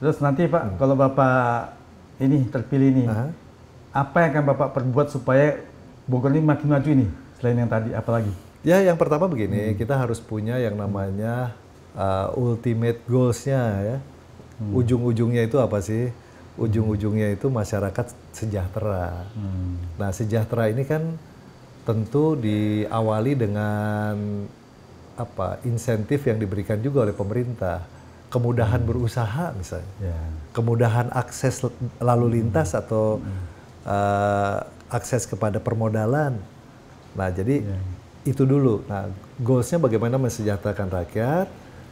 Terus nanti Pak, kalau Bapak ini terpilih nih, apa yang akan Bapak perbuat supaya Bogor ini makin maju ini? Selain yang tadi, apa lagi? Ya, yang pertama begini, kita harus punya yang namanya ultimate goals-nya ya. Ujung-ujungnya itu apa sih? Ujung-ujungnya itu masyarakat sejahtera. Nah, sejahtera ini kan tentu diawali dengan insentif yang diberikan juga oleh pemerintah. Kemudahan berusaha misalnya, kemudahan akses lalu lintas atau akses kepada permodalan. Nah, jadi itu dulu. Nah, goalsnya bagaimana mensejahterakan rakyat.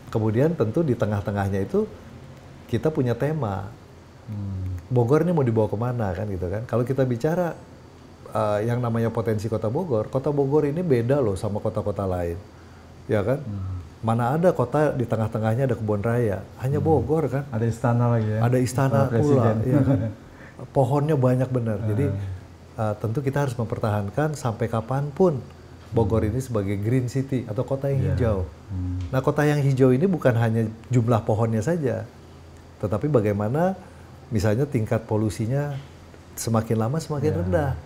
Kemudian tentu di tengah-tengahnya itu kita punya tema. Bogor ini mau dibawa kemana kan gitu kan? Kalau kita bicara yang namanya potensi Kota Bogor ini beda loh sama kota-kota lain, ya kan? Mana ada kota di tengah-tengahnya ada kebun raya, hanya Bogor kan? Ada istana lagi ya? Ada istana pula, ya kan? Pohonnya banyak benar. Jadi tentu kita harus mempertahankan sampai kapanpun Bogor ini sebagai green city atau kota yang hijau. Nah, kota yang hijau ini bukan hanya jumlah pohonnya saja, tetapi bagaimana misalnya tingkat polusinya semakin lama semakin rendah.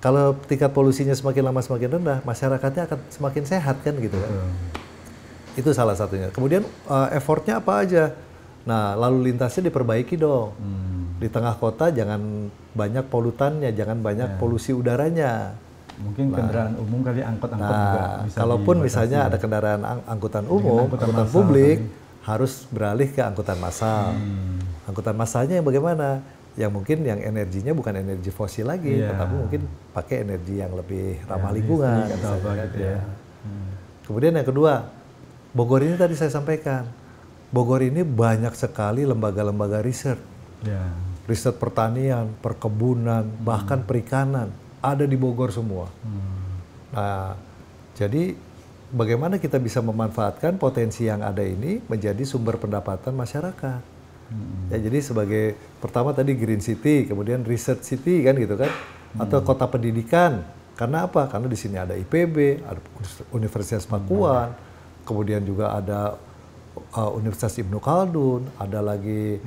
Kalau tingkat polusinya semakin lama semakin rendah, masyarakatnya akan semakin sehat kan gitu kan. Itu salah satunya. Kemudian effortnya apa aja? Nah, lalu lintasnya diperbaiki dong. Di tengah kota jangan banyak polutannya, jangan banyak polusi udaranya. Mungkin kendaraan umum kali, angkot-angkot juga bisa. Kalaupun misalnya ada kendaraan angkutan umum, angkutan publik, harus beralih ke angkutan massal. Angkutan massalnya yang bagaimana? Yang mungkin yang energinya bukan energi fosil lagi, tetapi mungkin pakai energi yang lebih ramah lingkungan. Kemudian yang kedua, Bogor ini tadi saya sampaikan, Bogor ini banyak sekali lembaga-lembaga riset. Riset pertanian, perkebunan, bahkan perikanan, ada di Bogor semua. Nah, jadi bagaimana kita bisa memanfaatkan potensi yang ada ini menjadi sumber pendapatan masyarakat. Ya, jadi sebagai pertama tadi Green City, kemudian Research City kan gitu kan, atau kota pendidikan. Karena apa? Karena di sini ada IPB, ada Universitas Pakuan, kemudian juga ada Universitas Ibnu Khaldun, ada lagi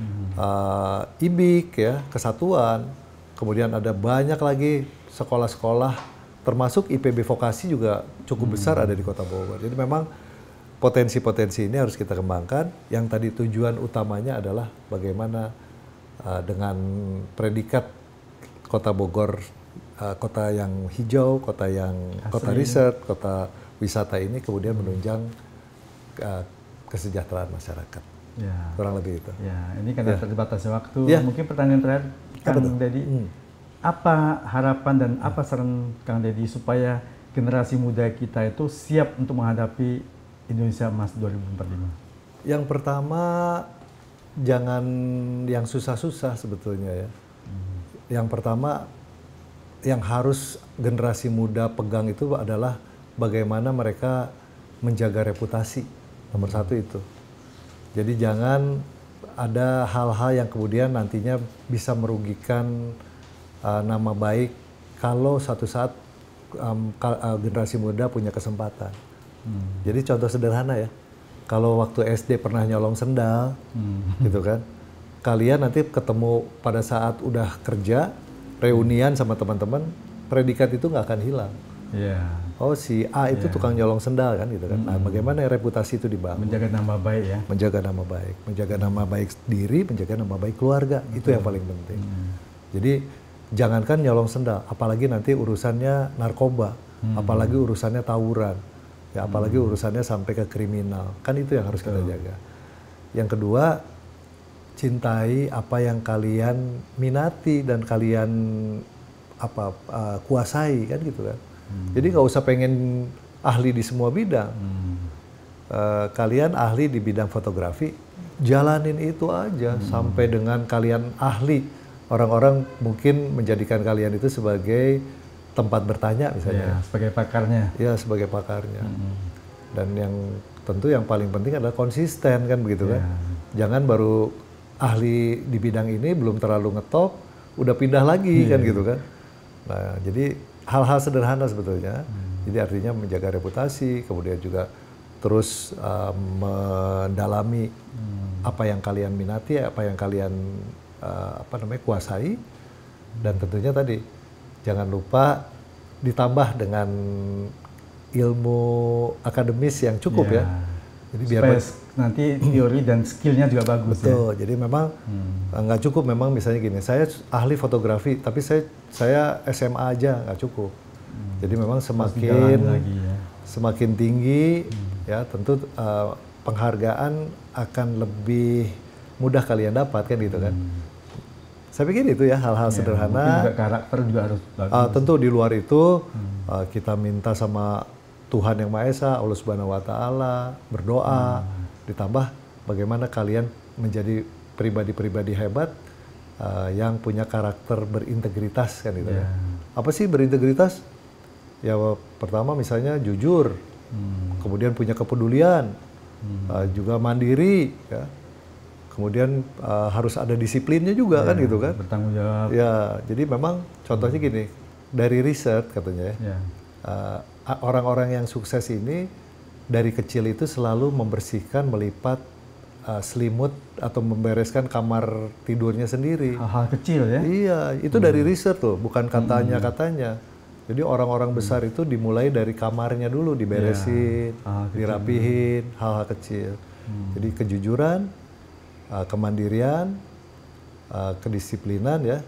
IBIK ya, Kesatuan, kemudian ada banyak lagi sekolah-sekolah, termasuk IPB Vokasi juga cukup besar ada di Kota Bogor. Jadi memang potensi-potensi ini harus kita kembangkan. Yang tadi tujuan utamanya adalah bagaimana dengan predikat Kota Bogor, kota yang hijau, kota yang kota riset, kota wisata ini kemudian menunjang kesejahteraan masyarakat. Kurang lebih itu. Ini karena terbatasnya waktu. Mungkin pertanyaan terakhir, Kang Deddy, apa harapan dan apa saran Kang Deddy supaya generasi muda kita itu siap untuk menghadapi Indonesia Emas 2045? Yang pertama, jangan yang susah-susah sebetulnya ya. Yang pertama, yang harus generasi muda pegang itu adalah bagaimana mereka menjaga reputasi. Nomor satu itu. Jadi jangan ada hal-hal yang kemudian nantinya bisa merugikan nama baik kalau satu saat generasi muda punya kesempatan. Jadi contoh sederhana ya, kalau waktu SD pernah nyolong sendal, gitu kan, kalian nanti ketemu pada saat udah kerja, reunian sama teman-teman, predikat itu nggak akan hilang. Oh, si A itu tukang nyolong sendal kan gitu kan. Nah, bagaimana reputasi itu dibangun? Menjaga nama baik ya. Menjaga nama baik, menjaga nama baik diri, menjaga nama baik keluarga. Itu yang paling penting. Jadi jangankan nyolong sendal, apalagi nanti urusannya narkoba, apalagi urusannya tawuran, ya apalagi urusannya sampai ke kriminal. Kan itu yang harus kita jaga. Yang kedua, cintai apa yang kalian minati dan kalian kuasai kan gitu kan. Jadi nggak usah pengen ahli di semua bidang. Kalian ahli di bidang fotografi, jalanin itu aja sampai dengan kalian ahli. Orang-orang mungkin menjadikan kalian itu sebagai tempat bertanya misalnya. Sebagai pakarnya. Ya, sebagai pakarnya. Dan yang tentu yang paling penting adalah konsisten kan begitu kan. Jangan baru ahli di bidang ini belum terlalu ngetop, udah pindah lagi kan gitu kan. Nah, jadi hal-hal sederhana sebetulnya. Jadi artinya menjaga reputasi, kemudian juga terus mendalami apa yang kalian minati, apa yang kalian kuasai, dan tentunya tadi jangan lupa ditambah dengan ilmu akademis yang cukup ya. Jadi biar nanti teori dan skillnya juga bagus. Betul. Ya? Jadi memang nggak cukup memang misalnya gini, saya ahli fotografi tapi saya SMA aja nggak cukup. Jadi memang semakin tinggi ya tentu penghargaan akan lebih mudah kalian dapat kan gitu kan. Saya pikir itu ya hal-hal sederhana. Mungkin juga karakter juga harus bagus. Tentu di luar itu kita minta sama Tuhan Yang Maha Esa, Allah Subhanahu Wa Taala, berdoa, ditambah bagaimana kalian menjadi pribadi-pribadi hebat yang punya karakter berintegritas kan gitu ya. Apa sih berintegritas? Ya pertama misalnya jujur, kemudian punya kepedulian, juga mandiri, ya. Kemudian harus ada disiplinnya juga kan gitu kan. Bertanggung jawab. Ya, jadi memang contohnya gini, dari riset katanya ya. Orang-orang yang sukses ini dari kecil itu selalu membersihkan, melipat selimut atau membereskan kamar tidurnya sendiri. Hal-hal kecil ya? Iya, itu dari riset tuh, bukan katanya-katanya. Jadi orang-orang besar itu dimulai dari kamarnya dulu, diberesin, dirapihin, hal-hal kecil. Jadi kejujuran, kemandirian, kedisiplinan ya,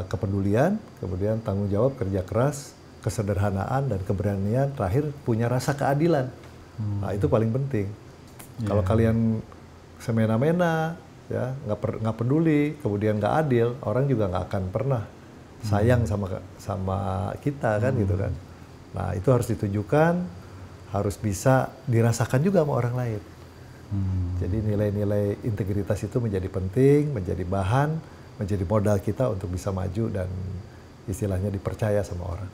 kepedulian, kemudian tanggung jawab, kerja keras, kesederhanaan dan keberanian, terakhir punya rasa keadilan. Nah itu paling penting. Kalau kalian semena-mena, ya nggak peduli, kemudian nggak adil, orang juga nggak akan pernah sayang sama kita kan gitu kan. Nah itu harus ditunjukkan, harus bisa dirasakan juga sama orang lain. Jadi nilai-nilai integritas itu menjadi penting, menjadi bahan, menjadi modal kita untuk bisa maju dan istilahnya dipercaya sama orang.